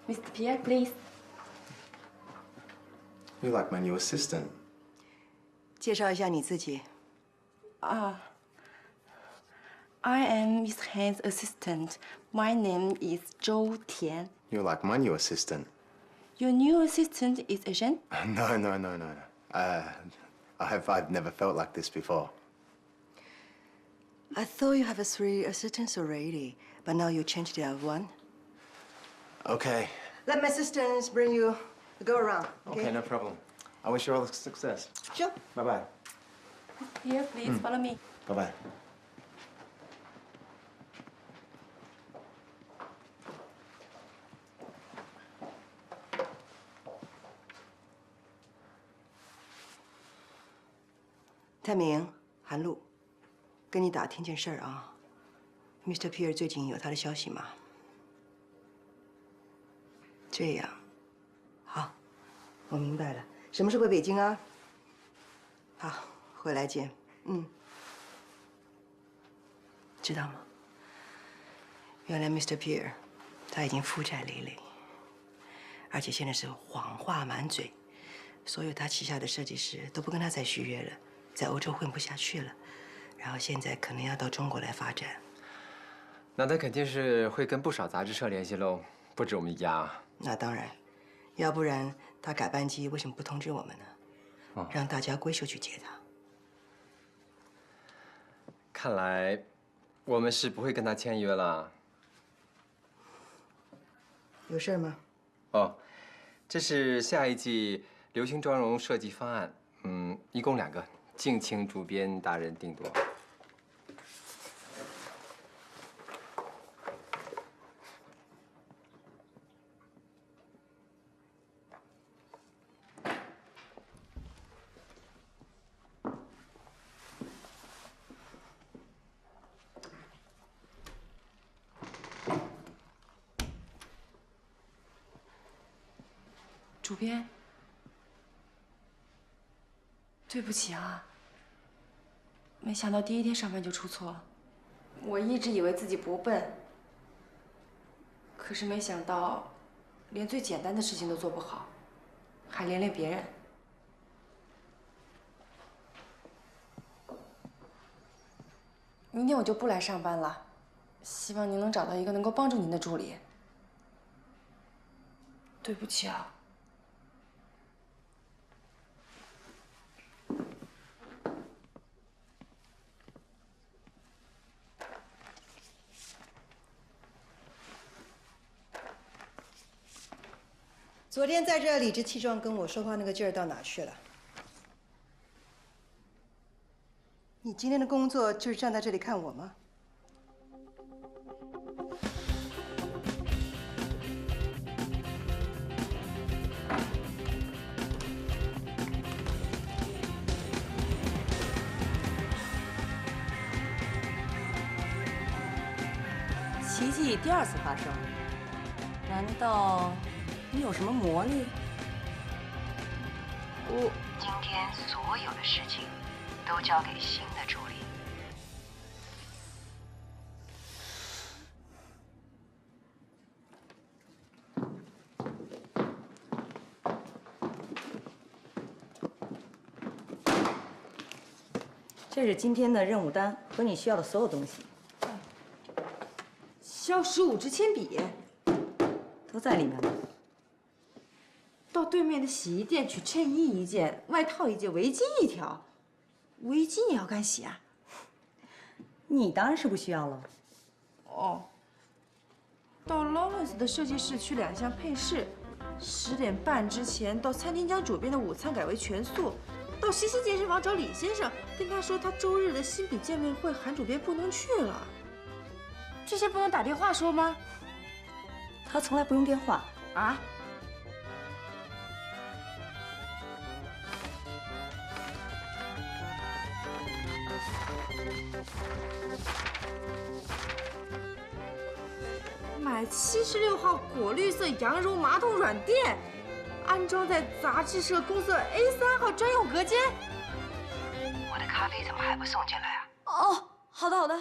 Mr. Pierre, please. You're like my new assistant. 介绍一下你自己。I am Miss Han's assistant. My name is Zhou Tian. You're like my new assistant. Your new assistant is Asian? No. I've never felt like this before. I thought you have 3 assistants already, but now you changed it to 1. Okay. Let my assistants bring you the go around. Okay, no problem. I wish you all the success. Sure. Bye-bye. Pierre, please follow me. Bye-bye. 泰明、韩露，跟你打听件事儿啊。Mr. Pierre 最近有他的消息吗？这样，好，我明白了。什么时候回北京啊？好，回来见。知道吗？原来 Mr. Pierre 他已经负债累累，而且现在是谎话满嘴，所有他旗下的设计师都不跟他再续约了。 在欧洲混不下去了，然后现在可能要到中国来发展。那他肯定是会跟不少杂志社联系喽，不止我们一家啊。那当然，要不然他改班机为什么不通知我们呢？让大家闺秀去接他。看来我们是不会跟他签约了。有事吗？哦，这是下一季流行妆容设计方案，一共2个。 敬请主编大人定夺。主编，对不起啊。 没想到第1天上班就出错，我一直以为自己不笨，可是没想到，连最简单的事情都做不好，还连累别人。明天我就不来上班了，希望您能找到一个能够帮助您的助理。对不起啊。 昨天在这理直气壮跟我说话那个劲儿到哪去了？你今天的工作就是站在这里看我吗？奇迹第2次发生，难道？ 你有什么魔力？今天所有的事情都交给新的助理。这是今天的任务单和你需要的所有东西。削15支铅笔，都在里面了。 到对面的洗衣店取衬衣1件，外套1件，围巾1条。围巾也要干洗啊？你当然是不需要了。哦。到 Lawrence 的设计室取2项配饰，10点半之前到餐厅将主编的午餐改为全素。到西西健身房找李先生，跟他说他周日的新笔见面会韩主编不能去了。这些不能打电话说吗？他从来不用电话啊？ 买76号果绿色羊绒马桶软垫，安装在杂志社公司A3号专用隔间。我的咖啡怎么还不送进来啊？哦，好的好的。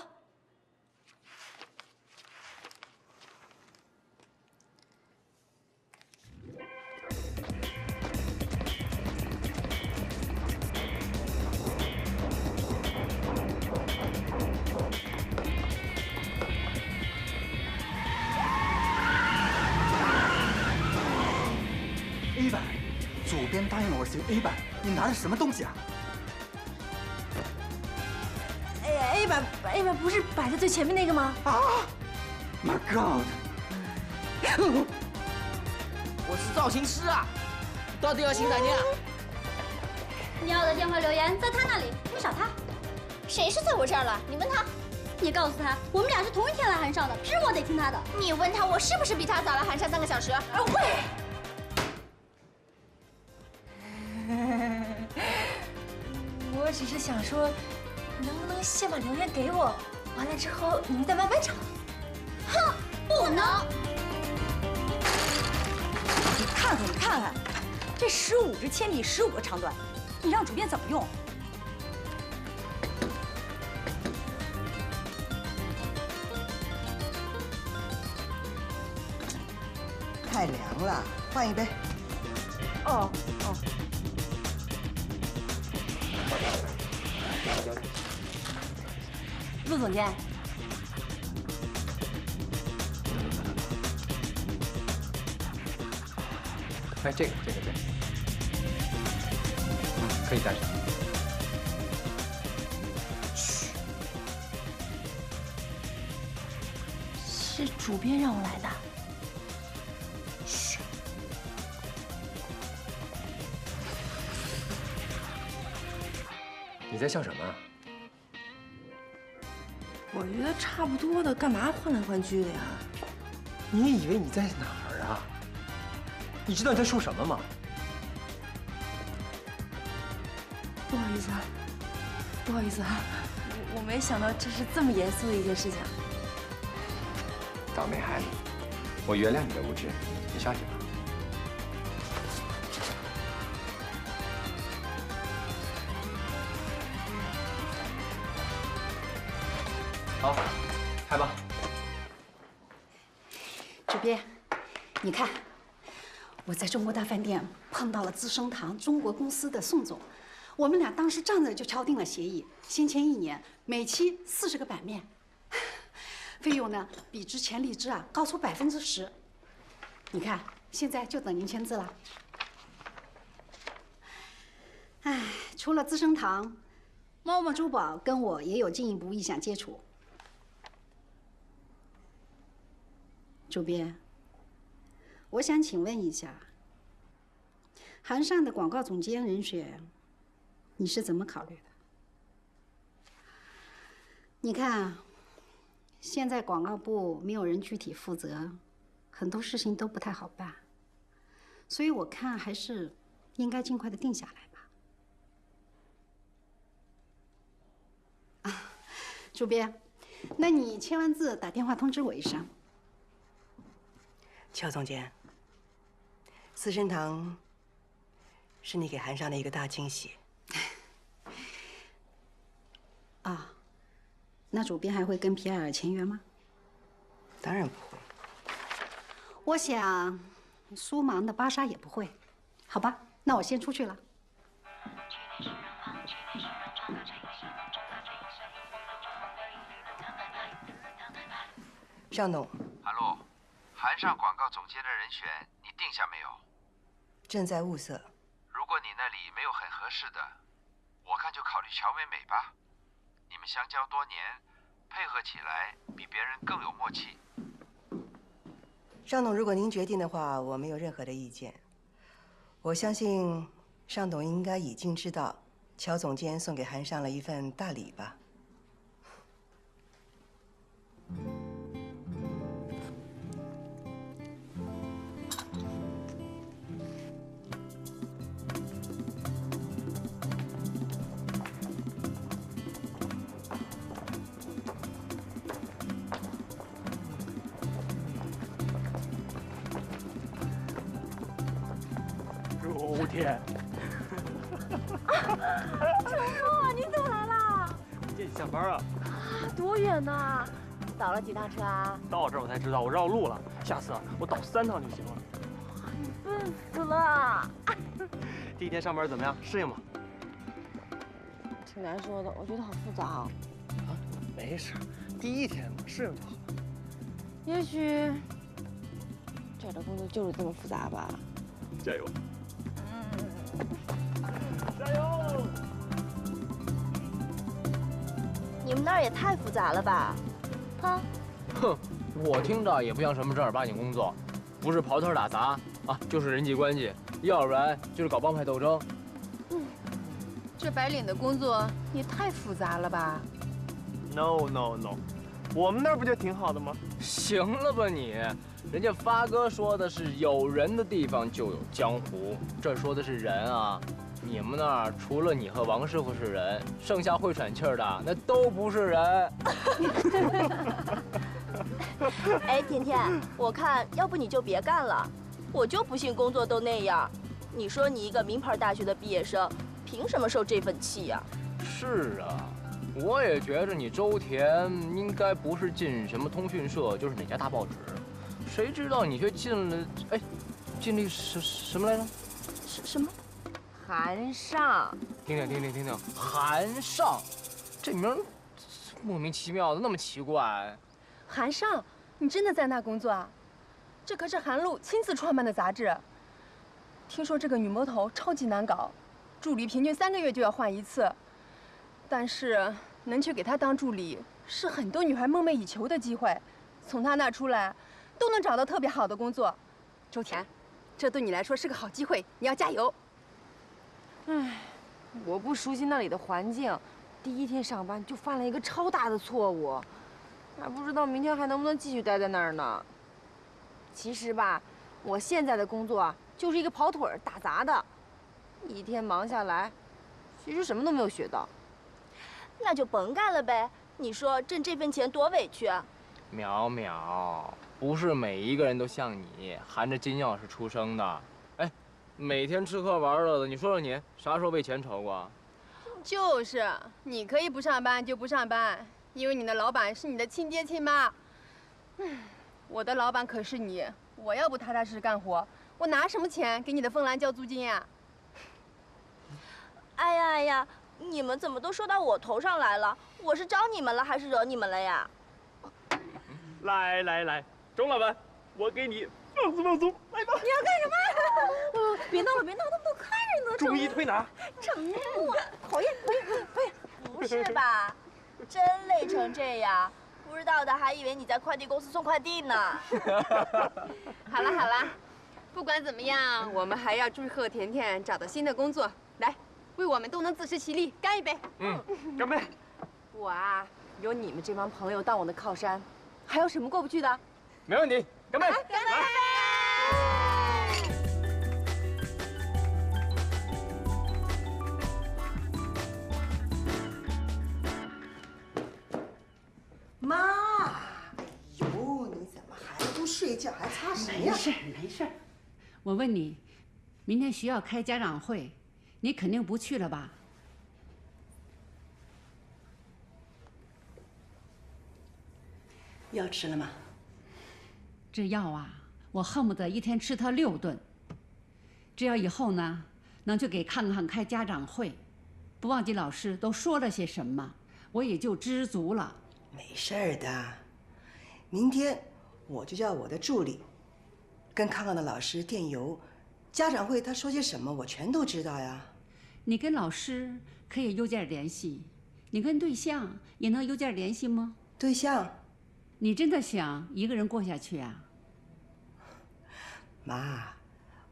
答应了我行 A 班，你拿的什么东西啊？ A 版不是摆在最前面那个吗？啊 ！My God！ 我是造型师啊，到底要寻哪年啊？你要的电话留言在他那里，你找他。谁是在我这儿了？你问他。你告诉他，我们俩是同一天来韩上的，是我得听他的。你问他，我是不是比他早来韩上3个小时？会。我只是想说，能不能先把留言给我，完了之后你们再慢慢找。哼，不能。你看看，这15支铅笔15个长短，你让主编怎么用？太凉了，换一杯。哦。陆总监，哎，这个，可以带上。嘘，是主编让我来的。嘘。你在笑什么啊？我觉得差不多的，干嘛换来换去的呀？你以为你在哪儿啊？你知道你在说什么吗？不好意思啊，我没想到这是这么严肃的一件事情。倒霉孩子，我原谅你的无知，你上去吧。好，拍吧。主编，你看，我在中国大饭店碰到了资生堂中国公司的宋总，我们俩当时站着就敲定了协议，先签1年，每期40个版面，费用呢比之前荔枝啊高出10%。你看，现在就等您签字了。哎，除了资生堂，猫猫珠宝跟我也有进一步意向接触。主编，我想请问一下，韩尚的广告总监人选，你是怎么考虑的？你看，现在广告部没有人具体负责，很多事情都不太好办，所以我看还是应该尽快的定下来吧。啊，主编，那你签完字打电话通知我一声。乔总监，资生堂是你给韩尚的一个大惊喜。啊，那主编还会跟皮埃尔签约吗？当然不会。我想，苏芒的芭莎也不会。好吧，那我先出去了。尚董，哈喽，韩尚广告总监的人选你定下没有？正在物色。如果你那里没有很合适的，我看就考虑乔美美吧。你们相交多年，配合起来比别人更有默契。尚董，如果您决定的话，我没有任何的意见。我相信尚董应该已经知道，乔总监送给韩尚了一份大礼吧。周天，周末你怎么来啦？接你下班啊？多远呢？倒了几趟车啊？到这儿我才知道我绕路了，下次我倒3趟就行了。你笨死了！第一天上班怎么样？适应吗？挺难说的，我觉得好复杂啊。啊，没事，第一天嘛，适应就好。也许这儿的工作就是这么复杂吧。加油！们那儿也太复杂了吧？啊？哼，我听着也不像什么正儿八经工作，不是跑腿打杂啊，就是人际关系，要不然就是搞帮派斗争。这白领的工作也太复杂了吧 No no no， 我们那儿不就挺好的吗？行了吧你，人家发哥说的是有人的地方就有江湖，这说的是人啊。你们那儿除了你和王师傅是人，剩下会喘气儿的那都不是人。哎，甜甜，我看要不你就别干了，我就不信工作都那样。你说你一个名牌大学的毕业生，凭什么受这份气呀？是啊，我也觉着你周田应该不是进什么通讯社，就是哪家大报纸，谁知道你却进了，哎，进了什么来着？什么？韩尚。听，韩尚，这名儿莫名其妙的，那么奇怪。韩尚，你真的在那工作啊？这可是韩露亲自创办的杂志。听说这个女魔头超级难搞，助理平均3个月就要换一次。但是能去给她当助理，是很多女孩梦寐以求的机会。从她那出来，都能找到特别好的工作。周田，这对你来说是个好机会，你要加油。唉，我不熟悉那里的环境，第一天上班就犯了一个超大的错误，还不知道明天还能不能继续待在那儿呢。其实吧，我现在的工作啊，就是一个跑腿儿打杂的，一天忙下来，其实什么都没有学到。那就甭干了呗。你说挣这份钱多委屈啊！淼淼，不是每一个人都像你含着金钥匙出生的。哎，每天吃喝玩乐的，你说说你啥时候为钱愁过？就是，你可以不上班就不上班，因为你的老板是你的亲爹亲妈。我的老板可是你，我要不踏踏实实干活，我拿什么钱给你的凤兰交租金呀？哎呀，你们怎么都说到我头上来了？我是招你们了还是惹你们了呀？来，钟老板，我给你放松，来吧。你要干什么？别闹了，都看着呢。注意推拿。承诺，讨厌。不是吧？真累成这样，不知道的还以为你在快递公司送快递呢。好了，不管怎么样，我们还要祝贺甜甜找到新的工作，来，为我们都能自食其力，干一杯。干杯。我啊，有你们这帮朋友当我的靠山，还有什么过不去的？没问题，干杯！干杯！妈，哟，你怎么还不睡觉，还擦什么呀？没事。我问你，明天学校开家长会，你肯定不去了吧？药吃了吗？这药啊，我恨不得一天吃它6顿。只要以后呢，能去给看看开家长会，不忘记老师都说了些什么，我也就知足了。没事儿的，明天我就叫我的助理跟康康的老师电邮，家长会他说些什么，我全都知道呀。你跟老师可以有点联系，你跟对象也能有点联系吗？对象？你真的想一个人过下去啊？妈，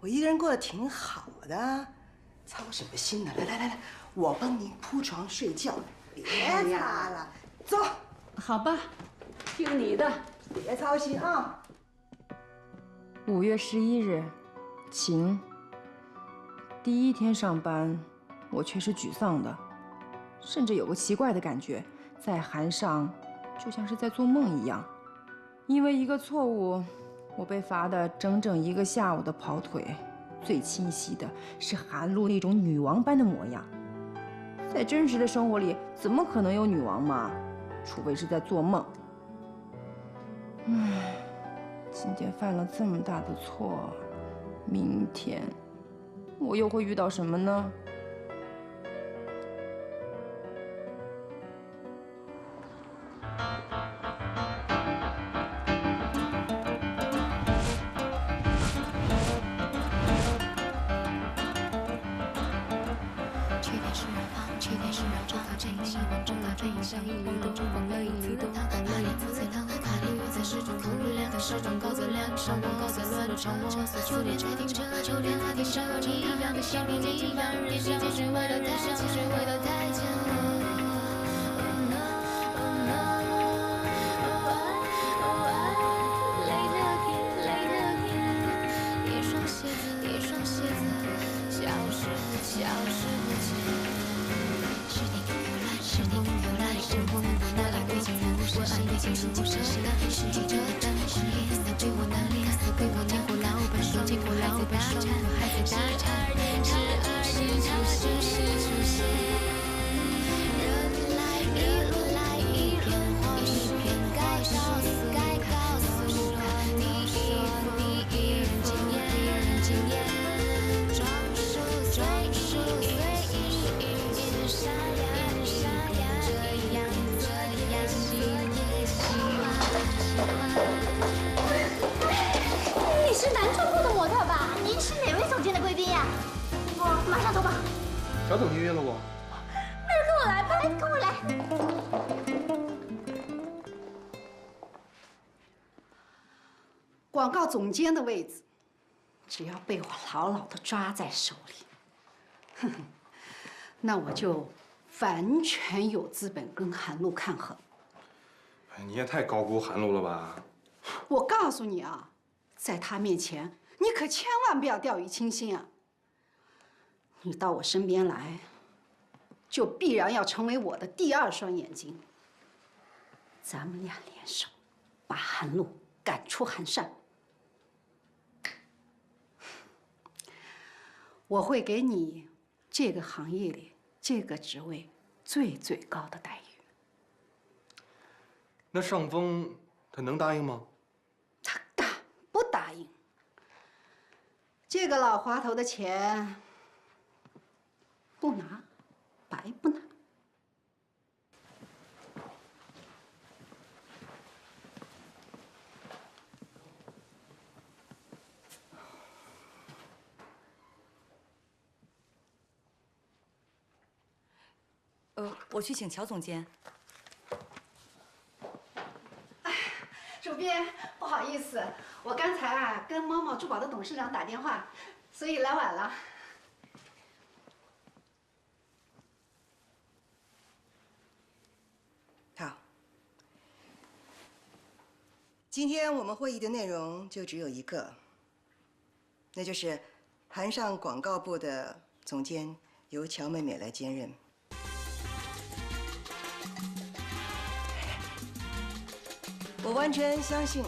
我一个人过得挺好的，操什么心呢？来，我帮你铺床睡觉，别擦了，走。好吧，听你的，别操心啊。5月11日，晴。第一天上班，我却是沮丧的，甚至有个奇怪的感觉，在韩上就像是在做梦一样。因为一个错误，我被罚的整整1个下午的跑腿。最清晰的是韩露那种女王般的模样。在真实的生活里，怎么可能有女王嘛？除非是在做梦。今天犯了这么大的错，明天我又会遇到什么呢？去电视放，去电视秒钟，前面1分钟，背影像一缕动，往了一缕动，往了一次在考虑在试着考虑量，时装高则量，上网高则乱的长摸索，秋天才停车，秋天才停车，你一样的想你一样，人生就是为了太像，是为了太简单。你是南川部的模特吧？您是哪位总监的贵宾呀？我马上走吧。小总监约了我。那就跟我来吧，跟我来。广告总监的位子，只要被我牢牢地抓在手里，哼哼，那我就完全有资本跟韩露抗衡。哎，你也太高估韩露了吧？我告诉你啊，在他面前，你可千万不要掉以轻心啊！你到我身边来，就必然要成为我的第2双眼睛。咱们俩联手，把韩露赶出韩善。我会给你这个行业里这个职位最高的待遇。那尚峰他能答应吗？他敢不答应？这个老滑头的钱不拿，白不拿。我去请乔总监。主编，不好意思，我刚才啊跟猫猫珠宝的董事长打电话，所以来晚了。好，今天我们会议的内容就只有一个，那就是韩尚广告部的总监由乔美美来兼任。我完全相信，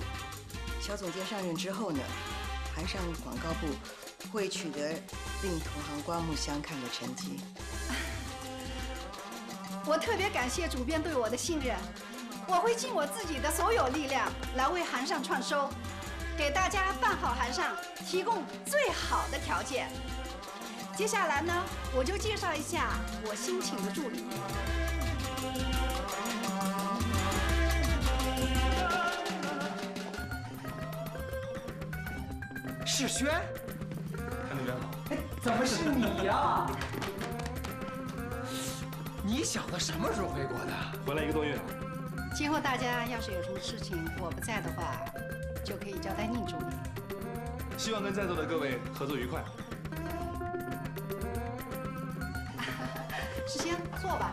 乔总监上任之后呢，韩尚广告部会取得令同行刮目相看的成绩。我特别感谢主编对我的信任，我会尽我自己的所有力量来为韩尚创收，给大家办好韩尚提供最好的条件。接下来呢，我就介绍一下我新请的助理。世轩，韩总监好。哎，怎么是你呀？你小子什么时候回国的？回来1个多月了。今后大家要是有什么事情我不在的话，就可以交代宁助理。希望跟在座的各位合作愉快。世轩，坐吧。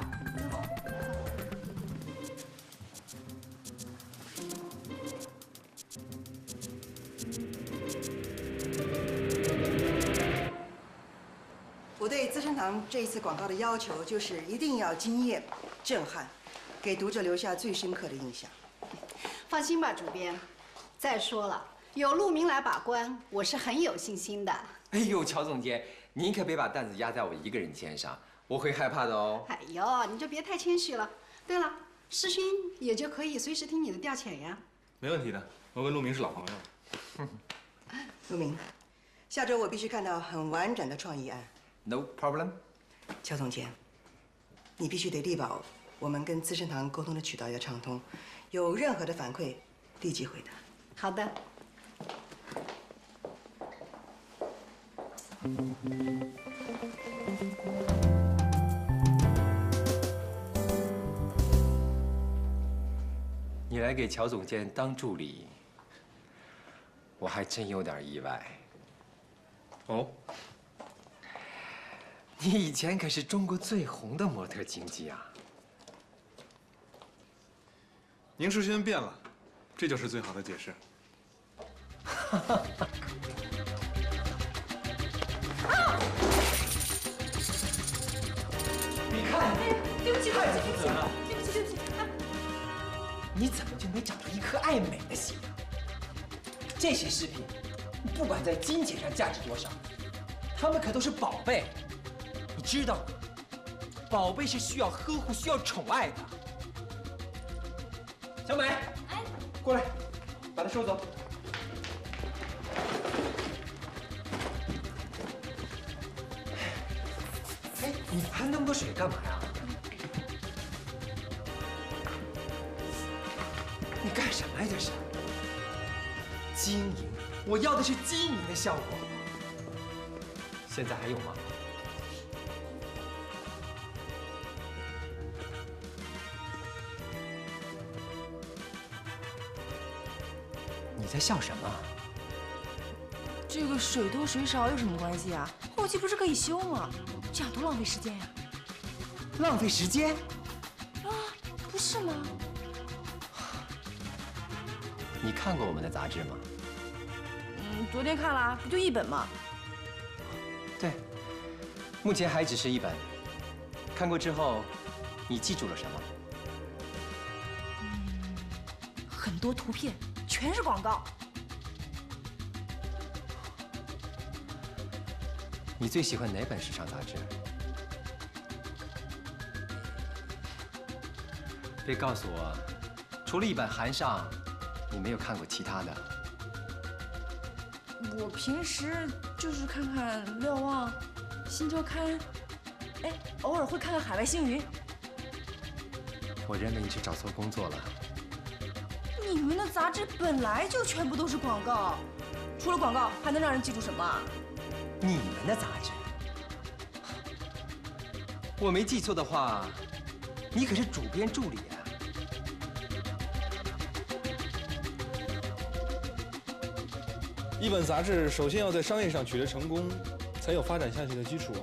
我对资生堂这一次广告的要求就是一定要惊艳、震撼，给读者留下最深刻的印象。放心吧，主编。再说了，有陆明来把关，我是很有信心的。哎呦，乔总监，您可别把担子压在我一个人肩上，我会害怕的哦。哎呦，你就别太谦虚了。对了，世勋也就可以随时听你的调遣呀。没问题的，我跟陆明是老朋友。陆明，下周我必须看到很完整的创意案。No problem。乔总监，你必须得力保我们跟资生堂沟通的渠道要畅通，有任何的反馈立即回答。好的。来给乔总监当助理，我还真有点意外。哦，你以前可是中国最红的模特经纪啊！您视线变了，这就是最好的解释。你看，对不起，太不负责了。对不起，对不起。你怎么就没长出一颗爱美的心啊？这些饰品，不管在金钱上价值多少，它们可都是宝贝，你知道吗？宝贝是需要呵护、需要宠爱的。小美，哎，过来，把它收走。哎，你喷那么多水干嘛呀？你干什么呀？这是晶莹，我要的是晶莹的效果。现在还有吗？你在笑什么？这个水多水少有什么关系啊？后期不是可以修吗？这样多浪费时间呀！浪费时间？啊，不是吗？你看过我们的杂志吗？昨天看了，不就一本吗？对，目前还只是一本。看过之后，你记住了什么？很多图片，全是广告。你最喜欢哪本时尚杂志？别告诉我，除了一本《韩尚》，你没有看过其他的。我平时就是看看《瞭望》《新周刊》，哎，偶尔会看看《海外星云》。我认为你是找错工作了。你们的杂志本来就全部都是广告，除了广告还能让人记住什么啊？你们的杂志？我没记错的话，你可是主编助理啊。一本杂志首先要在商业上取得成功，才有发展下去的基础啊。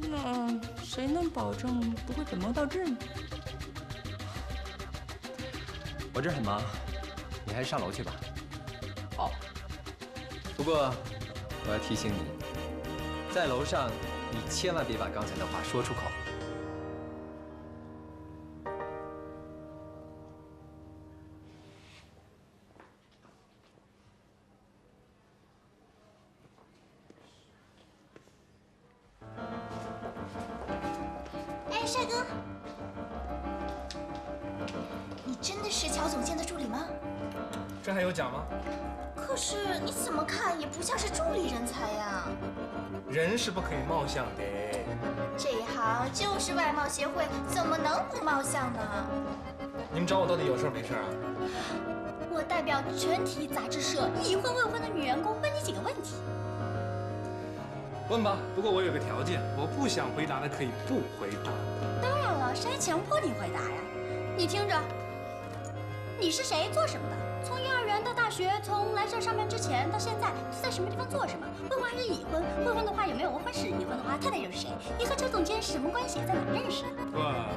那谁能保证不会本末倒置呢？我这儿很忙，你还是上楼去吧。好。不过，我要提醒你，在楼上你千万别把刚才的话说出口。哎，帅哥，你真的是乔总监的助理吗？这还有假吗？可是你怎么看也不像是助理人才呀。人是不可以貌相的。这一行就是外貌协会，怎么能不貌相呢？你们找我到底有事没事啊？我代表全体杂志社已婚未婚的女员工问你几个问题。问吧，不过我有个条件，我不想回答的可以不回答。当然了，谁强迫你回答呀？你听着，你是谁，做什么的？从幼儿园到大学，从来这上班之前到现在，是在什么地方做什么？未婚还是已婚？未婚的话有没有未婚史？已婚的话太太又是谁？你和周总监是什么关系？在哪认识的？哇，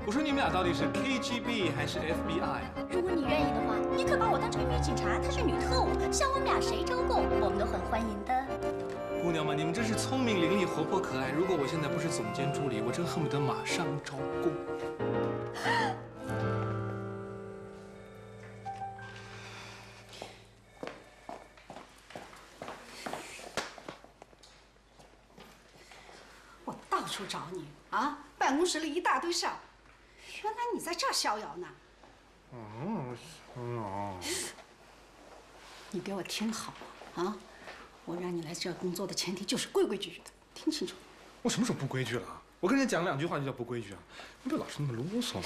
我说你们俩到底是 KGB 还是 FBI 啊？如果你愿意的话，你可把我当成女警察，她是女特务，像我们俩谁招供，我们都很欢迎的。姑娘们，你们真是聪明伶俐、活泼可爱。如果我现在不是总监助理，我真恨不得马上招供。我到处找你啊，办公室里一大堆事儿，原来你在这儿逍遥呢。你给我听好了啊！我让你来这儿工作的前提就是规规矩矩的，听清楚。我什么时候不规矩了？我跟人家讲两句话就叫不规矩啊！你别老是那么啰嗦。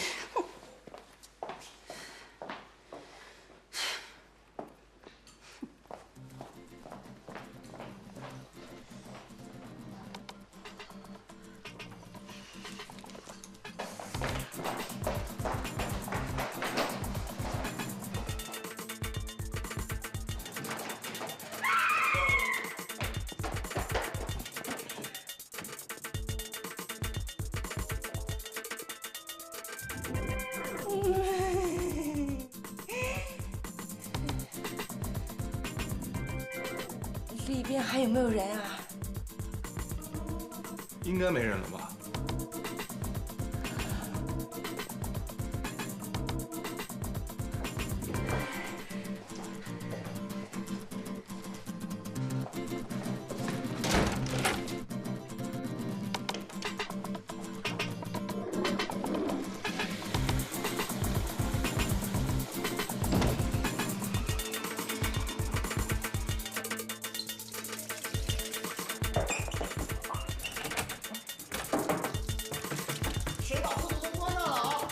边还有没有人啊？应该没人了吧？谁把厕所都关上了啊？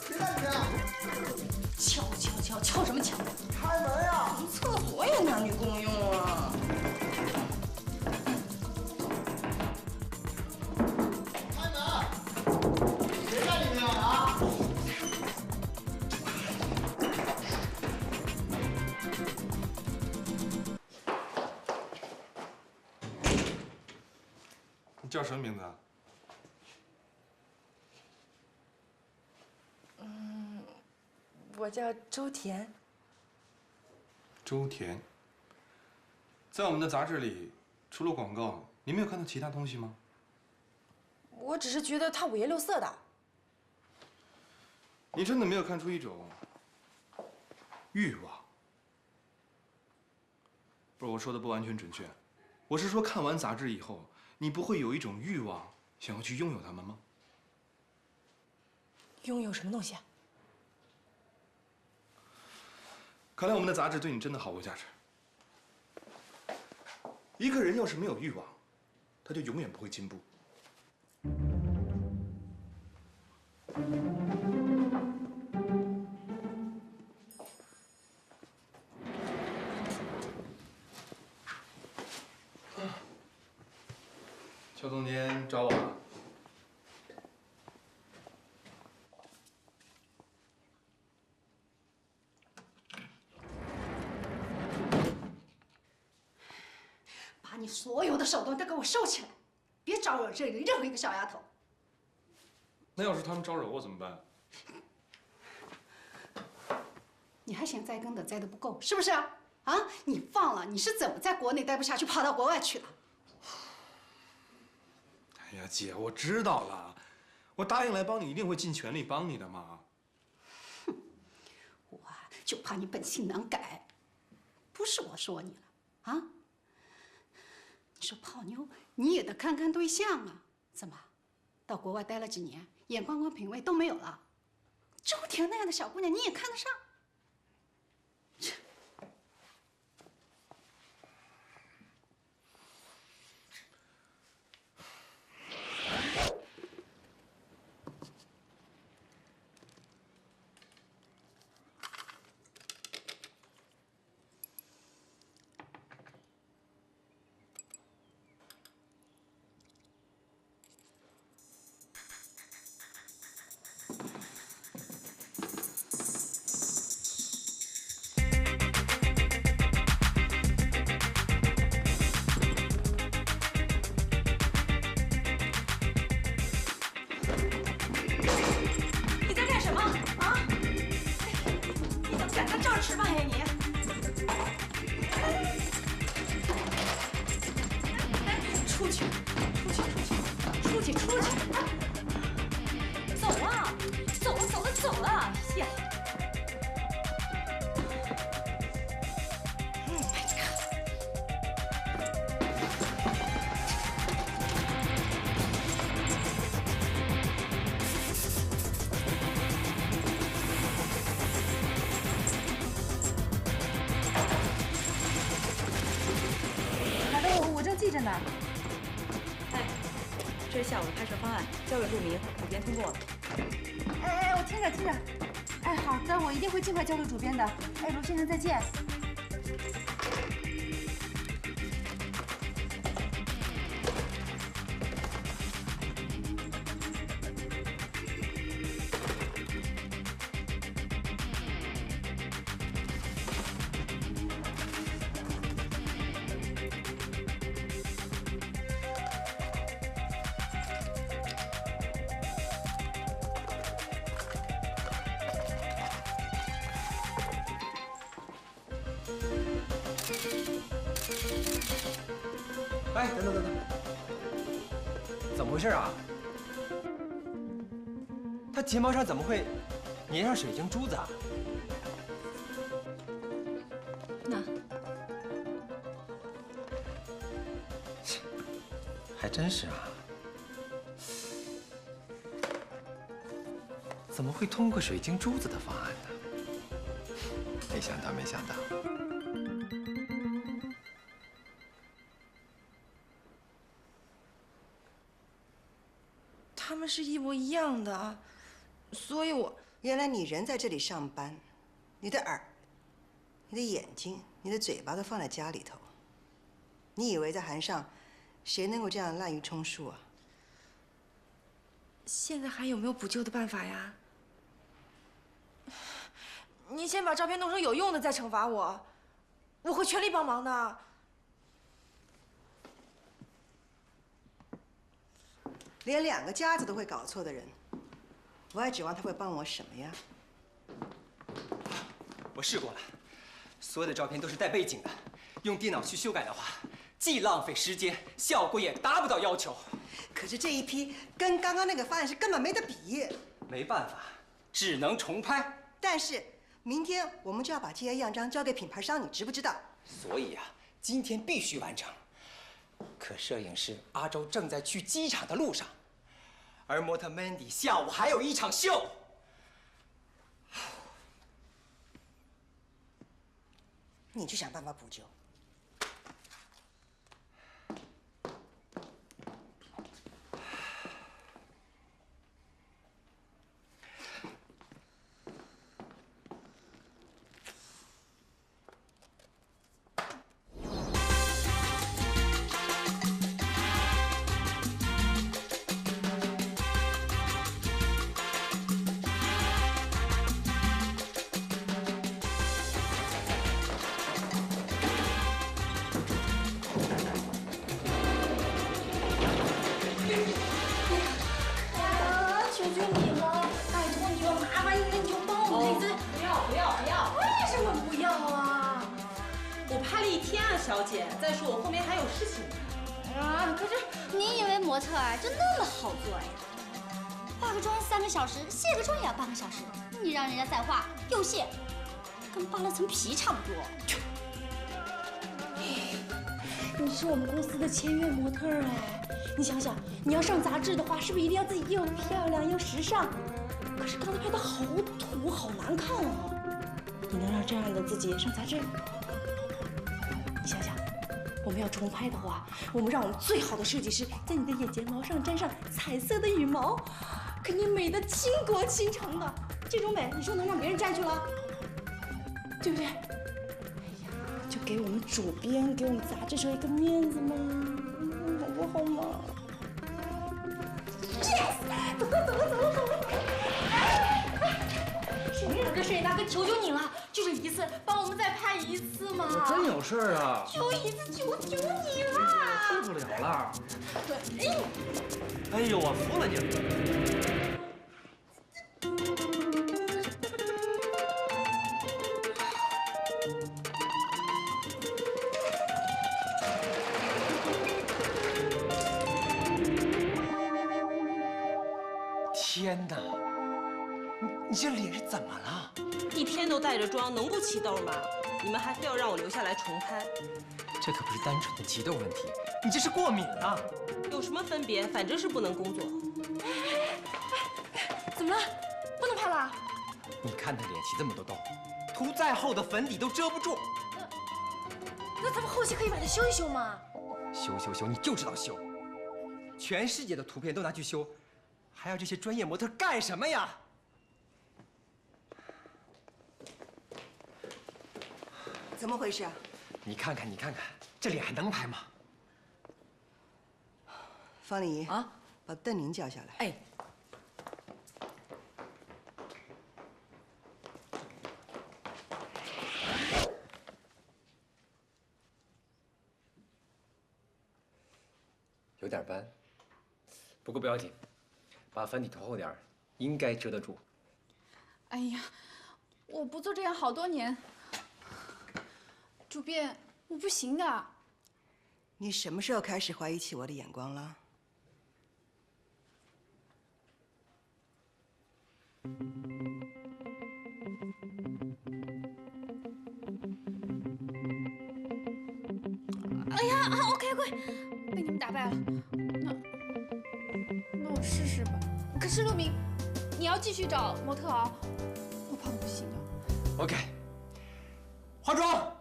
谁在里面啊？敲什么敲？开门呀！厕所也男女共用啊。开门！谁在里面啊？你叫什么名字啊？我叫周田。周田。在我们的杂志里，除了广告，你没有看到其他东西吗？我只是觉得他五颜六色的。你真的没有看出一种欲望？不是，我说的不完全准确。我是说，看完杂志以后，你不会有一种欲望想要去拥有它们吗？拥有什么东西啊？看来我们的杂志对你真的毫无价值。一个人要是没有欲望，他就永远不会进步。邱总监找我了。把你所有的手段都给我收起来，别招惹这里任何一个小丫头。那要是他们招惹我怎么办？你还嫌栽跟斗栽的不够，是不是啊？啊，你放了，你是怎么在国内待不下去，跑到国外去了？哎呀，姐，我知道了，我答应来帮你，一定会尽全力帮你的嘛。哼，我就怕你本性难改，不是我说你了，啊？你说泡妞，你也得看看对象啊。怎么，到国外待了几年，眼光和品味都没有了？周田那样的小姑娘，你也看得上？吃饭呀你！出去，出去，出去，出去，出去！走啊，走了，走了，走了呀！记着呢。哎，这是下午的拍摄方案，交给陆明，主编通过了。哎，我听着听着。哎，好的，我一定会尽快交给主编的。哎，卢先生再见。哎，等等等等，怎么回事啊？他睫毛上怎么会粘上水晶珠子啊？那还真是啊。 怎么会通过水晶珠子的方案呢？没想到，没想到。他们是一模一样的，所以我原来你人在这里上班，你的耳、你的眼睛、你的嘴巴都放在家里头。你以为在韩上，谁能够这样滥竽充数啊？现在还有没有补救的办法呀？您先把照片弄成有用的，再惩罚我，我会全力帮忙的。连2个夹子都会搞错的人，我还指望他会帮我什么呀？我试过了，所有的照片都是带背景的，用电脑去修改的话，既浪费时间，效果也达不到要求。可是这一批跟刚刚那个方案是根本没得比。没办法，只能重拍。但是明天我们就要把这些样张交给品牌商，你知不知道？所以啊，今天必须完成。可摄影师阿周正在去机场的路上，而模特 Mandy 下午还有一场秀。你去想办法补救。小姐，再说我后面还有事情呢。啊，可是你以为模特儿就那么好做呀？化个妆3个小时，卸个妆也要半个小时。你让人家再化又卸，跟扒了层皮差不多。你是我们公司的签约模特哎，你想想，你要上杂志的话，是不是一定要自己又漂亮又时尚？可是刚才拍的好土，好难看啊！你能让这样的自己上杂志？你想想，我们要重拍的话，我们让我们最好的设计师在你的眼睫毛上沾上彩色的羽毛，肯定美得倾国倾城的。这种美，你说能让别人占去了，对不对？哎呀，就给我们主编，给我们杂志社一个面子嘛，好不好嘛 ？Yes， 走了。摄影大哥，求求你了，就这一次，帮我们再拍一次嘛！我真有事儿啊！就一次，求你了！受不了了！哎呦，我服了你了！天哪！你这脸是怎么了？一天都带着妆，能不起痘吗？你们还非要让我留下来重拍？这可不是单纯的起痘问题，你这是过敏了。有什么分别？反正是不能工作。怎么了？不能拍了？你看他脸起这么多痘，涂再厚的粉底都遮不住。那咱们后期可以把它修一修吗？修，你就知道修。全世界的图片都拿去修，还要这些专业模特干什么呀？怎么回事啊？你看看，这脸还能拍吗？方丽仪啊，把邓宁叫下来。哎。有点斑，不过不要紧，把粉底涂厚点儿，应该遮得住。哎呀，我不做这样好多年。主编，我不行的。你什么时候开始怀疑起我的眼光了？哎呀 ，OK， 被你们打败了。那我试试吧。可是陆明，你要继续找模特啊，我怕我不行的。OK， 化妆。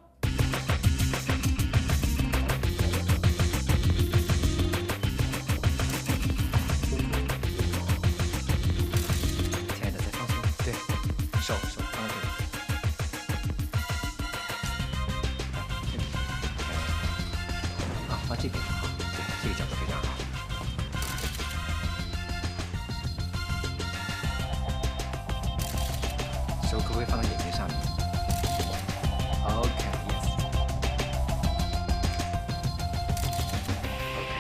亲爱的，再放松，对，手放到这里。啊，放这边好，对，这个角度非常好。手可不可以放到眼睛上面 ？OK，yes。OK。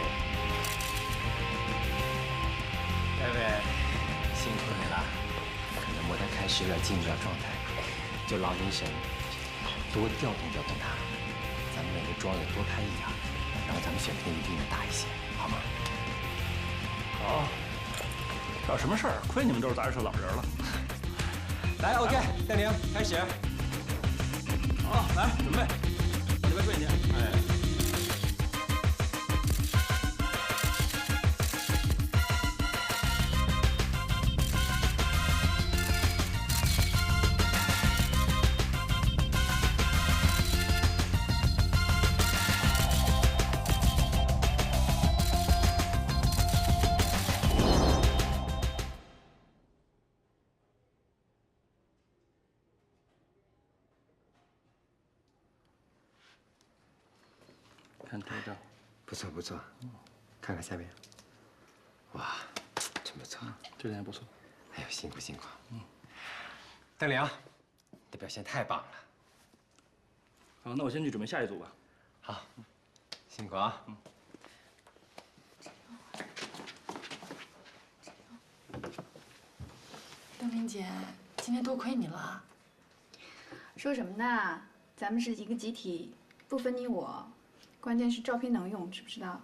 贝贝，辛苦你了。可能模特开始有点进不了状态，就劳您神，多调动他。咱们每个妆也多拍一点，然后咱们选片一定要大一些，好吗？好。找什么事儿？亏你们都是杂志社老人了。来 ，OK， 戴玲，开始。好，来准备，往这边跪去。哎。看头照，不错不错，看看下面，哇，真不错，这点也不错。哎呦，辛苦。邓玲，你的表现太棒了。好，那我先去准备下一组吧。好，辛苦啊。邓玲姐，今天多亏你了。说什么呢？咱们是一个集体，不分你我。关键是照片能用，知不知道？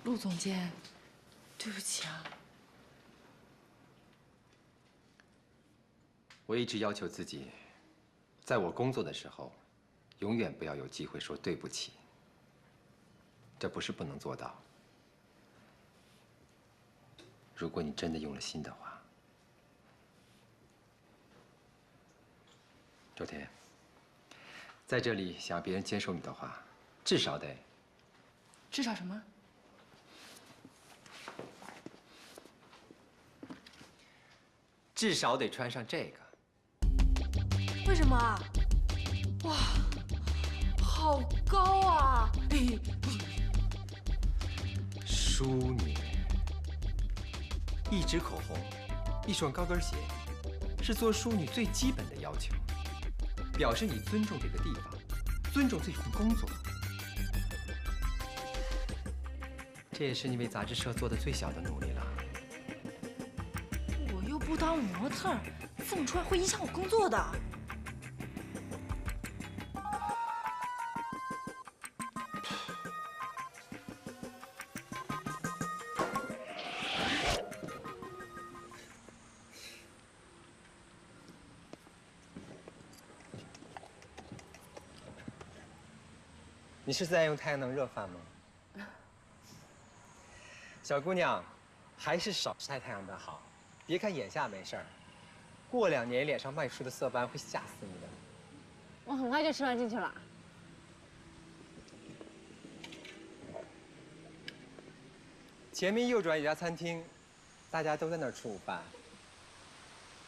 陆总监，对不起啊。我一直要求自己，在我工作的时候，永远不要有机会说对不起。这不是不能做到。如果你真的用了心的话，周天，在这里想要别人接受你的话，至少得什么？至少得穿上这个。为什么啊？哇，好高啊！淑女，一支口红，一双高跟鞋，是做淑女最基本的要求，表示你尊重这个地方，尊重这份工作。这也是你为杂志社做的最小的努力了。我又不当模特，这么穿会影响我工作的。你是在用太阳能热饭吗？小姑娘，还是少晒太阳的好。别看眼下没事儿，过2年脸上漫出的色斑会吓死你的。我很快就吃完进去了。前面右转有家餐厅，大家都在那儿吃午饭，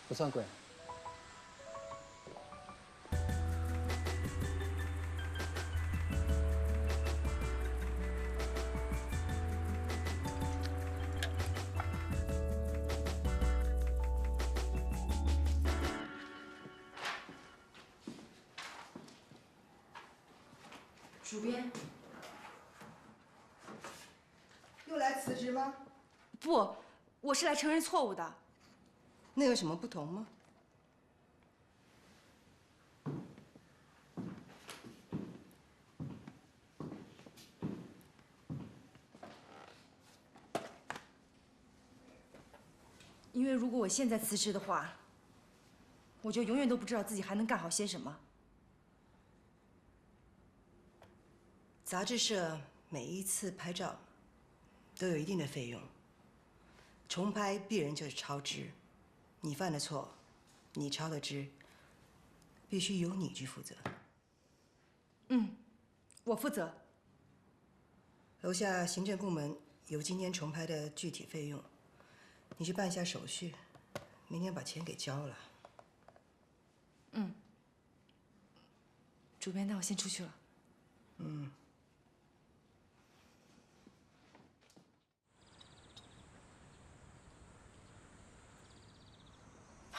不算贵。主编，又来辞职吗？不，我是来承认错误的。那有什么不同吗？因为如果我现在辞职的话，我就永远都不知道自己还能干好些什么。杂志社每一次拍照都有一定的费用，重拍必然就是超支。你犯的错，你超的支，必须由你去负责。嗯，我负责。楼下行政部门有今天重拍的具体费用，你去办一下手续，明天把钱给交了。嗯。主编，那我先出去了。嗯。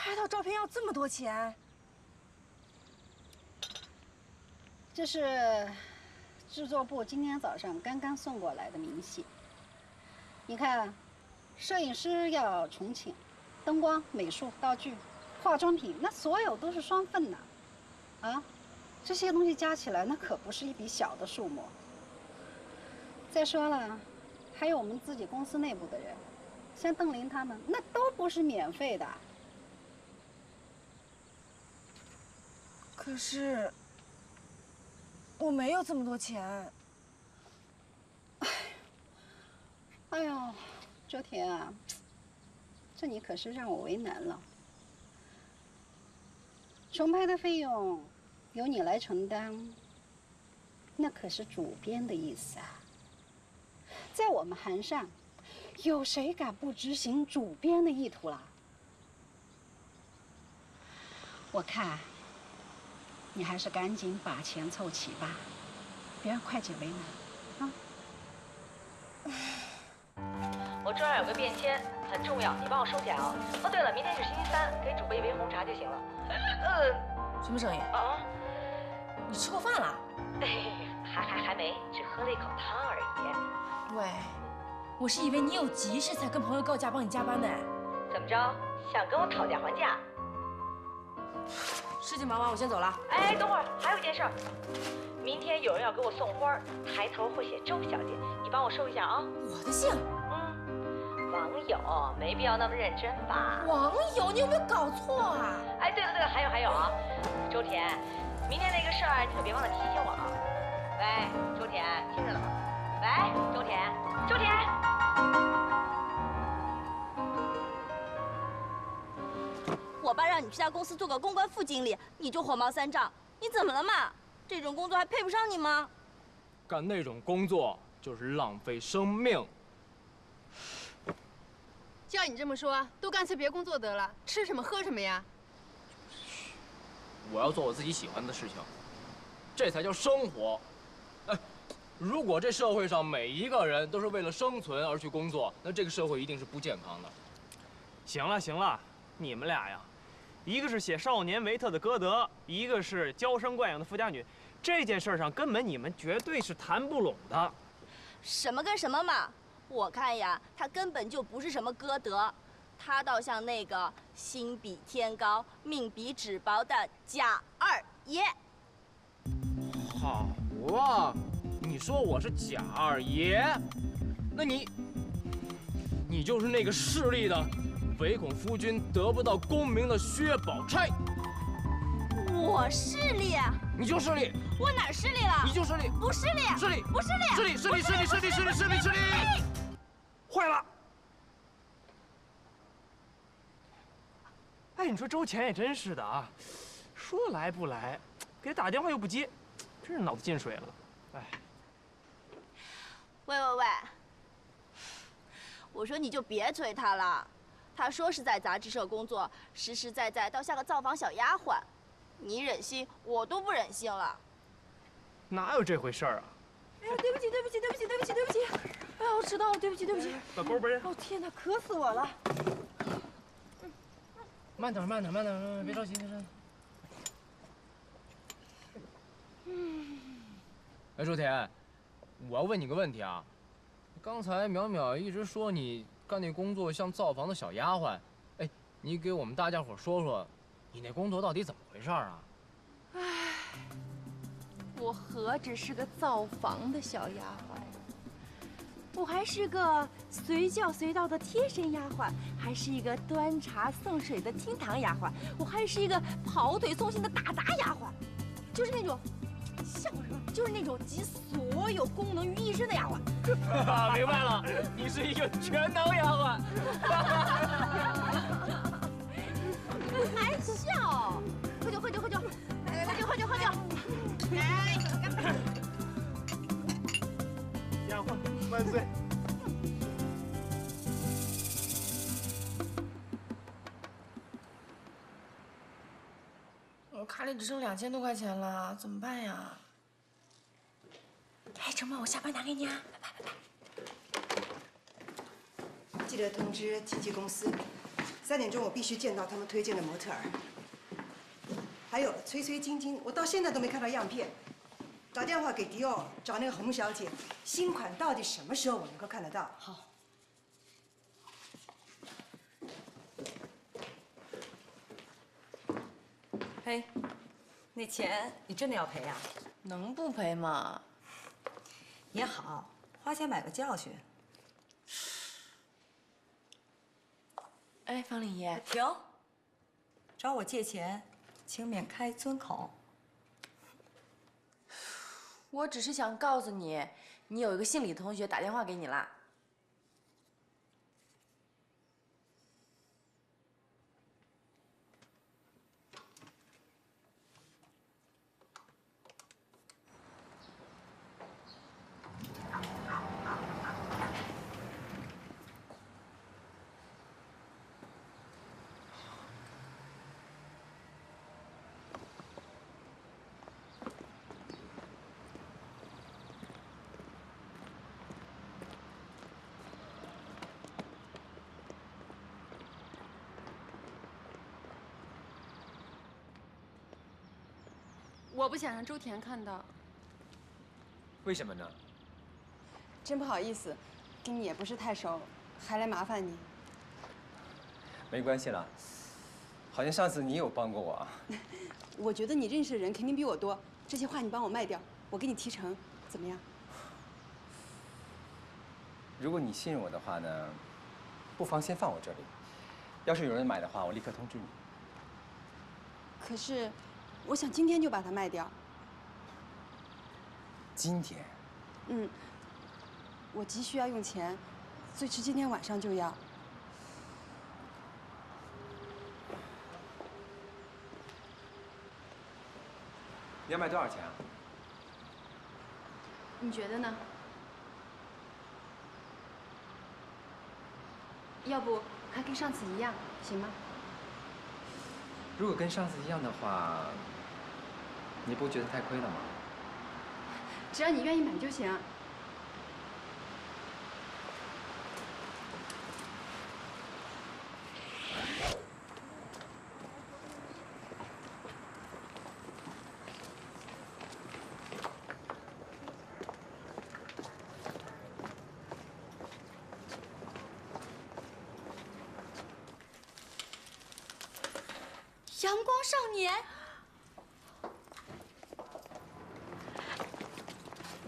拍套照片要这么多钱？这是制作部今天早上刚刚送过来的明细。你看，摄影师要重请，灯光、美术、道具、化妆品，那所有都是双份的，啊，这些东西加起来那可不是一笔小的数目。再说了，还有我们自己公司内部的人，像邓林他们，那都不是免费的。可是我没有这么多钱。哎呦，周田啊，这你可是让我为难了。重拍的费用由你来承担，那可是主编的意思啊。在我们韩上，有谁敢不执行主编的意图啦？我看，你还是赶紧把钱凑齐吧，别让会计为难啊。我这儿有个便签，很重要，你帮我收起来哦。哦，对了，明天是星期三，给准备一杯红茶就行了。什么声音？啊？你吃过饭了？还没，只喝了一口汤而已。喂，我是以为你有急事才跟朋友告假帮你加班呢。怎么着？想跟我讨价还价？事情忙完，我先走了。哎，等会儿还有一件事儿，明天有人要给我送花，抬头会写周小姐，你帮我收一下啊。我的姓？网友没必要那么认真吧？网友，你有没有搞错啊？哎，对了，还有啊，周田，明天那个事儿你可别忘了提醒我啊。喂，周田，听着了吗？喂，周田，周田。我爸让你去他公司做个公关副经理，你就火冒三丈，你怎么了嘛？这种工作还配不上你吗？干那种工作就是浪费生命。叫你这么说，都干脆别工作得了，吃什么喝什么呀？我要做我自己喜欢的事情，这才叫生活。哎，如果这社会上每一个人都是为了生存而去工作，那这个社会一定是不健康的。行了行了，你们俩呀，一个是写少年维特的歌德，一个是娇生惯养的富家女，这件事上根本你们绝对是谈不拢的。什么跟什么嘛？我看呀，他根本就不是什么歌德，他倒像那个心比天高、命比纸薄的贾二爷。好啊，你说我是贾二爷，那你就是那个势利的，唯恐夫君得不到功名的薛宝钗。我势利？你就势利。我哪儿势利了？你就势利。不势利。势利。不势利。势利。势利。势利。势利。势利。势利。势利。坏了！哎，你说周乾也真是的啊，说来不来，给他打电话又不接，真是脑子进水了。哎，喂，我说你就别催他了，他说是在杂志社工作，实实在在倒像个造访小丫鬟，你忍心，我都不忍心了。哪有这回事儿啊？哎呀，对不起，对不起，对不起，对不起，对不起！哎呀，我迟到了，对不起，对不起。把钩背。哦天哪，渴死我了！慢点，慢点，慢点，别着急，别着急。哎，周田，我要问你个问题啊。刚才淼淼一直说你干那工作像造房的小丫鬟，哎，你给我们大家伙说说，你那工作到底怎么回事啊？唉，我何止是个造房的小丫鬟，我还是个随叫随到的贴身丫鬟，还是一个端茶送水的厅堂丫鬟，我还是一个跑腿送信的打杂丫鬟，就是那种。 像什么？就是那种集所有功能于一身的丫鬟。明白了，你是一个全能丫鬟。还笑？喝酒，喝酒，喝酒，喝酒，喝酒，喝酒！来，干杯！丫鬟万岁！我卡里只剩2000多块钱了，怎么办呀？哎，周末我下班拿给你啊！记得通知经纪公司，3点钟我必须见到他们推荐的模特儿。还有崔崔晶晶，我到现在都没看到样片。打电话给迪奥找那个洪小姐，新款到底什么时候我能够看得到？好。嘿，那钱你真的要赔啊？能不赔吗？也好，花钱买个教训。哎，方丽姨，停！找我借钱，请免开尊口。我只是想告诉你，你有一个姓李的同学打电话给你啦。我不想让周田看到。为什么呢？真不好意思，跟你也不是太熟，还来麻烦你。没关系了，好像上次你有帮过我啊。我觉得你认识的人肯定比我多，这些画你帮我卖掉，我给你提成，怎么样？如果你信任我的话呢，不妨先放我这里。要是有人买的话，我立刻通知你。可是，我想今天就把它卖掉。今天？嗯，我急需要用钱，最迟今天晚上就要。你要卖多少钱啊？你觉得呢？要不还跟上次一样，行吗？如果跟上次一样的话，你不觉得太亏了吗？只要你愿意买就行。阳光少年。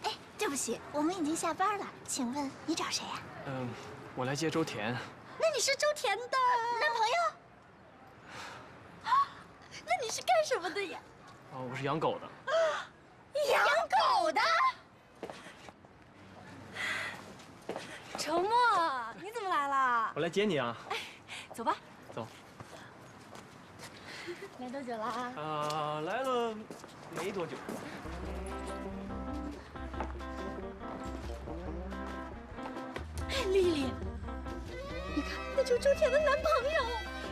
哎，对不起，我们已经下班了，请问你找谁呀？我来接周田。那你是周田的男朋友？那你是干什么的呀？哦，我是养狗的。养狗的？程墨，你怎么来了？我来接你啊。走吧。走。来多久了？来了没多久。丽丽，你看，那就是周田的男朋友。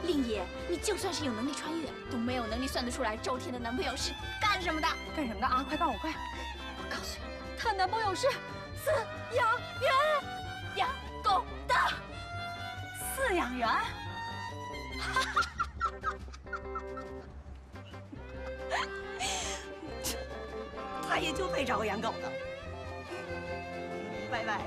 令爷，你就算是有能力穿越，都没有能力算得出来周田的男朋友是干什么的。干什么的啊？快告诉我，快！我告诉你，她男朋友是饲养员，养狗的。饲养员？他也就配找个养狗的。拜拜。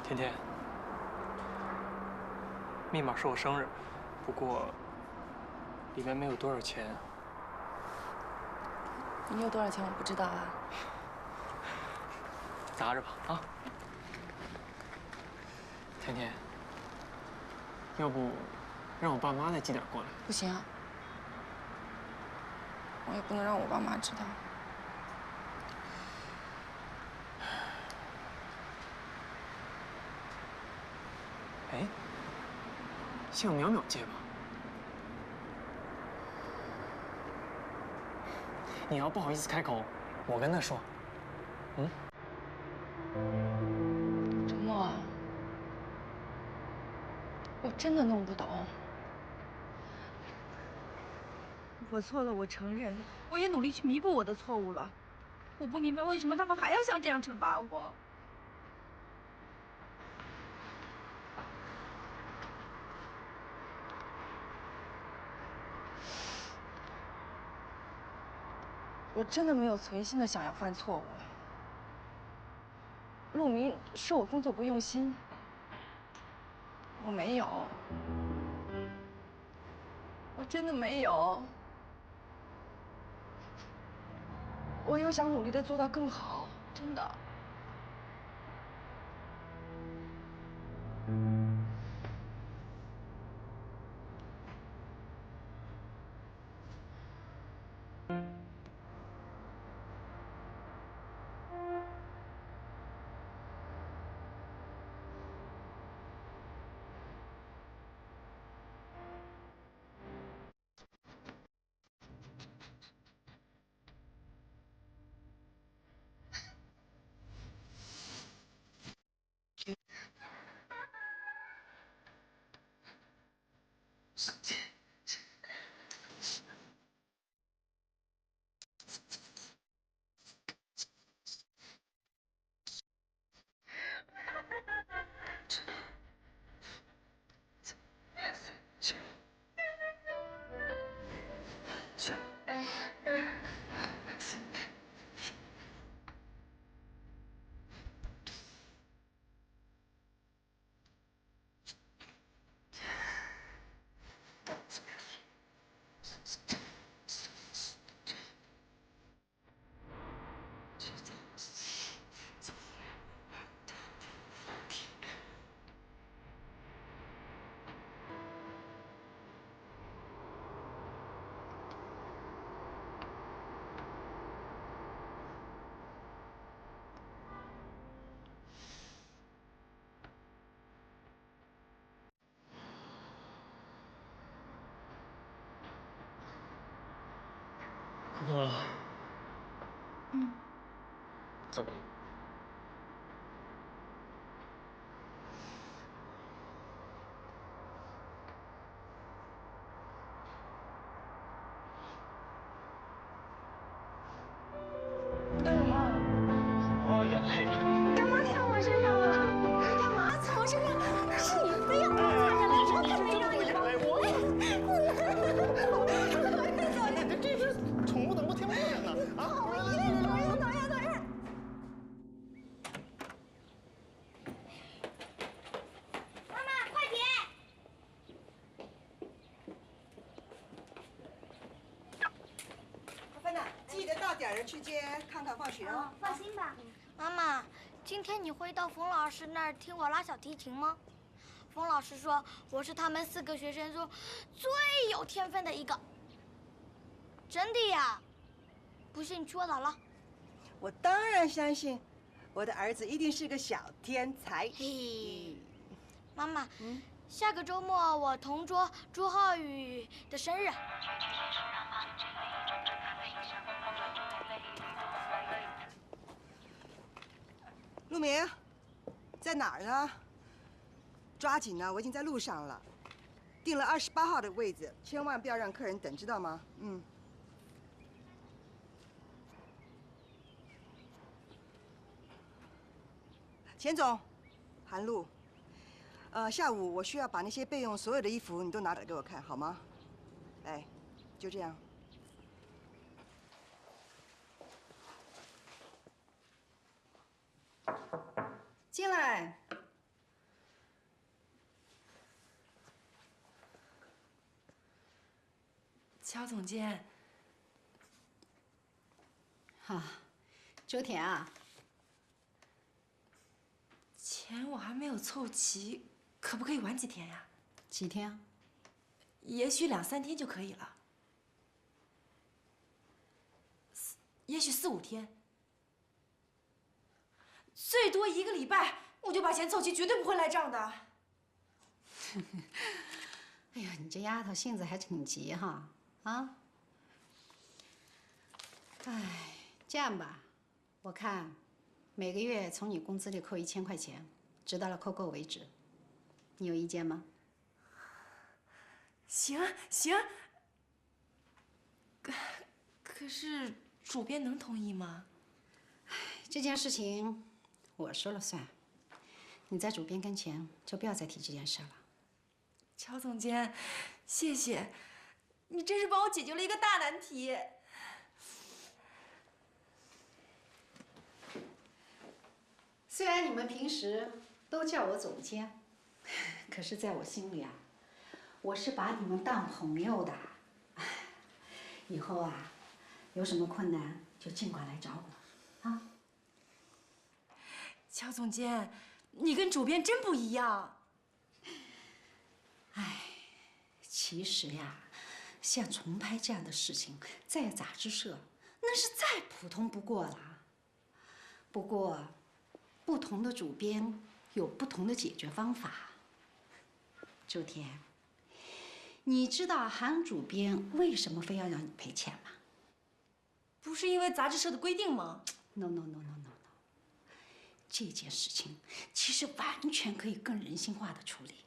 甜甜，密码是我生日，不过里面没有多少钱。你有多少钱我不知道啊。砸着吧啊！甜甜，要不让我爸妈再寄点过来？不行啊，我也不能让我爸妈知道。哎，向淼淼借吧。你要不好意思开口，我跟她说。嗯。周末，我真的弄不懂。我错了，我承认，我也努力去弥补我的错误了。我不明白为什么他们还要像这样惩罚我。我真的没有存心的想要犯错误。陆明说我工作不用心，我没有，我真的没有。我又想努力的做到更好，真的。怎么了？干什么？我眼泪。干嘛擦我身上啊？你干嘛擦我身上？是你非要我擦下来，我可没让你吗？你这只宠物怎么不听话呢？啊！讨厌！妈妈，快点！阿芬娜，记得到点儿去接康康放学哦。放心吧。妈妈，今天你会到冯老师那儿听我拉小提琴吗？冯老师说我是他们4个学生中最有天分的一个。真的呀？不信你去我姥姥。我当然相信，我的儿子一定是个小天才。嘿，妈妈，下个周末我同桌朱浩宇的生日。陆明，在哪儿呢？抓紧呢，我已经在路上了，订了28号的位子，千万不要让客人等，知道吗？嗯。钱总，韩露，下午我需要把那些备用所有的衣服你都拿来给我看，好吗？来，就这样。进来。乔总监。啊，周田啊，钱我还没有凑齐，可不可以晚几天呀？几天啊？也许2、3天就可以了。也许4、5天，最多1个礼拜，我就把钱凑齐，绝对不会赖账的。哎呀，你这丫头性子还挺急哈啊！哎，这样吧，我看每个月从你工资里扣1000块钱，直到了扣够为止。你有意见吗？行行。可是主编能同意吗？这件事情我说了算，你在主编跟前就不要再提这件事了。乔总监，谢谢，你真是帮我解决了一个大难题。虽然你们平时都叫我总监，可是在我心里啊，我是把你们当朋友的。以后啊，有什么困难就尽管来找我，啊。乔总监，你跟主编真不一样。哎，其实呀，像重拍这样的事情，在杂志社那是再普通不过了。不过，不同的主编有不同的解决方法。周田，你知道韩主编为什么非要让你赔钱吗？不是因为杂志社的规定吗 ？No。这件事情其实完全可以更人性化的处理。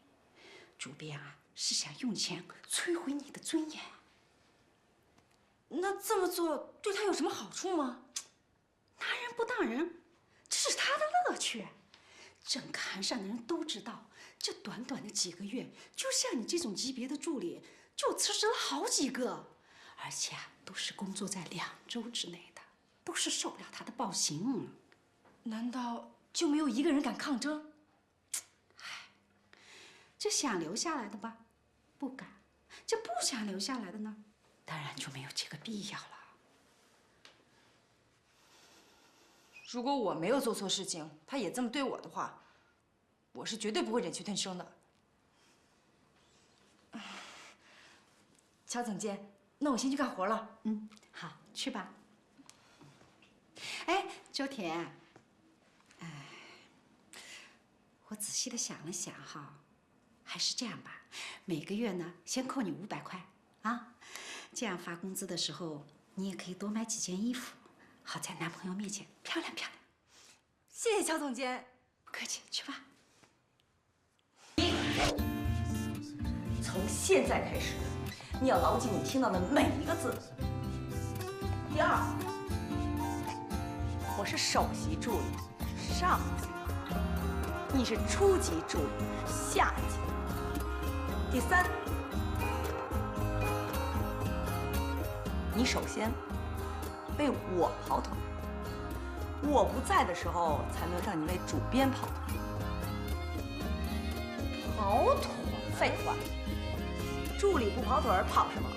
主编啊，是想用钱摧毁你的尊严。那这么做对他有什么好处吗？拿人不当人，这是他的乐趣。整个韩上的人都知道，这短短的几个月，就像你这种级别的助理，就辞职了好几个，而且啊，都是工作在2周之内的，都是受不了他的暴行。难道就没有一个人敢抗争？这想留下来的吧，不敢；这不想留下来的呢，当然就没有这个必要了。如果我没有做错事情，他也这么对我的话，我是绝对不会忍气吞声的。乔总监，那我先去干活了。好，去吧。哎，周田，我仔细的想了想哈，还是这样吧，每个月呢，先扣你500块啊，这样发工资的时候，你也可以多买几件衣服，好在男朋友面前漂亮漂亮。谢谢乔总监，不客气，去吧。从现在开始，你要牢记你听到的每一个字。第二，我是首席助理，上级。你是初级助理，下级。第三，你首先为我跑腿，我不在的时候才能让你为主编跑腿。跑腿？废话，助理不跑腿跑什么？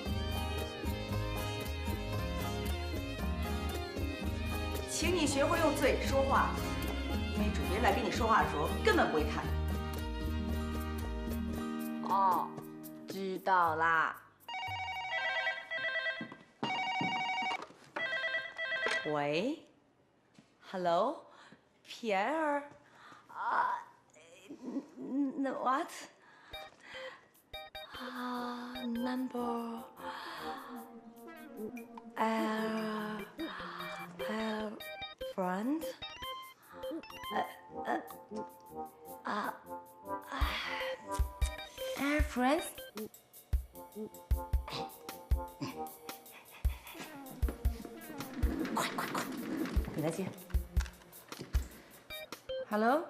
请你学会用嘴说话。因为主编在跟你说话的时候根本不会看。哦，知道啦。喂 ，Hello， Pierre， 那 what？ Number friend。Air friends。快，给他接。Hello。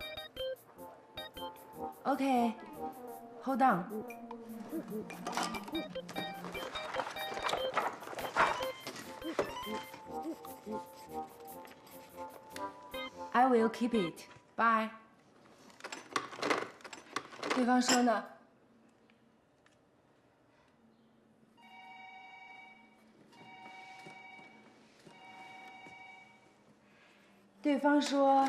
Okay. Hold on. I will keep it. Bye. 对方说呢？对方说，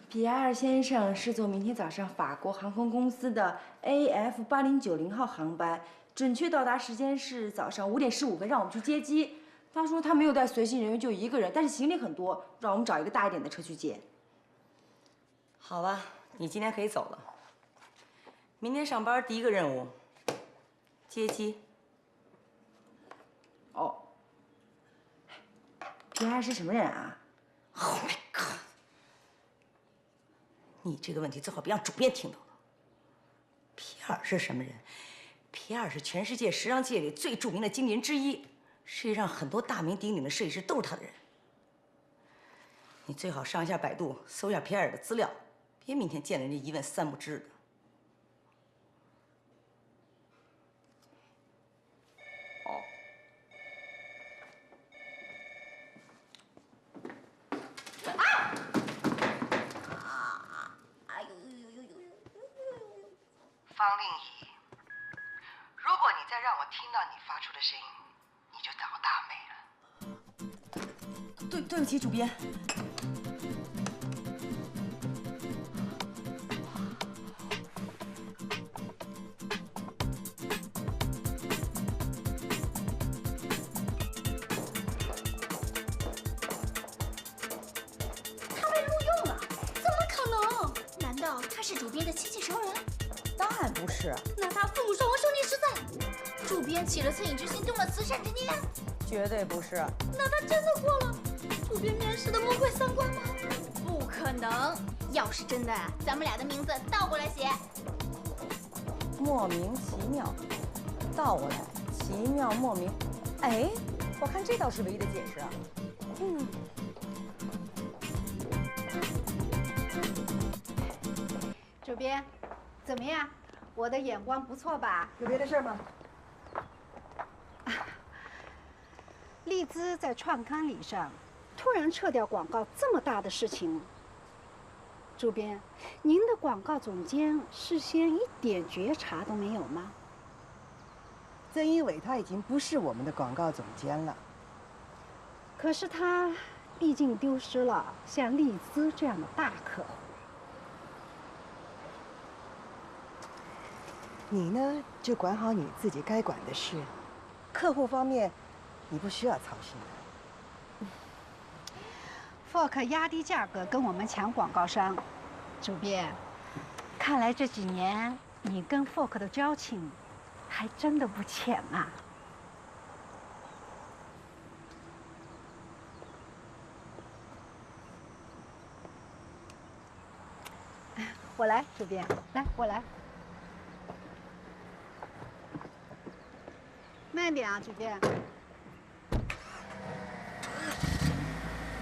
皮埃尔先生是坐明天早上法国航空公司的 AF8090号航班，准确到达时间是早上5点15分，让我们去接机。他说他没有带随行人员，就一个人，但是行李很多，让我们找一个大一点的车去接。好吧，你今天可以走了。明天上班第一个任务，接机。哦，皮埃尔是什么人啊 ？Oh my god！ 你这个问题最好别让主编听到了。皮埃尔是什么人？皮埃尔是全世界时尚界里最著名的经纪人之一，世界上很多大名鼎鼎的设计师都是他的人。你最好上一下百度，搜一下皮埃尔的资料，别明天见了人家一问三不知的。方令仪，如果你再让我听到你发出的声音，你就倒大霉了。对不起，主编。他被录用了？怎么可能？难道他是主编的亲戚熟人？当然不是。那他父母双亡，兄弟失散。主编起了恻隐之心，动了慈善之念。绝对不是。那他真的过了主编面试的魔鬼三关吗？不可能！要是真的，咱们俩的名字倒过来写。莫名其妙，倒过来，奇妙莫名。哎，我看这倒是唯一的解释啊。主编，怎么样？我的眼光不错吧？有别的事吗？丽兹在创刊礼上突然撤掉广告，这么大的事情，主编，您的广告总监事先一点觉察都没有吗？曾一伟他已经不是我们的广告总监了。可是他毕竟丢失了像丽兹这样的大客户。你呢，就管好你自己该管的事，客户方面，你不需要操心的。Fork 压低价格跟我们抢广告商，主编，看来这几年你跟 Fork 的交情还真的不浅啊。我来，主编，来，我来。慢点啊，主编。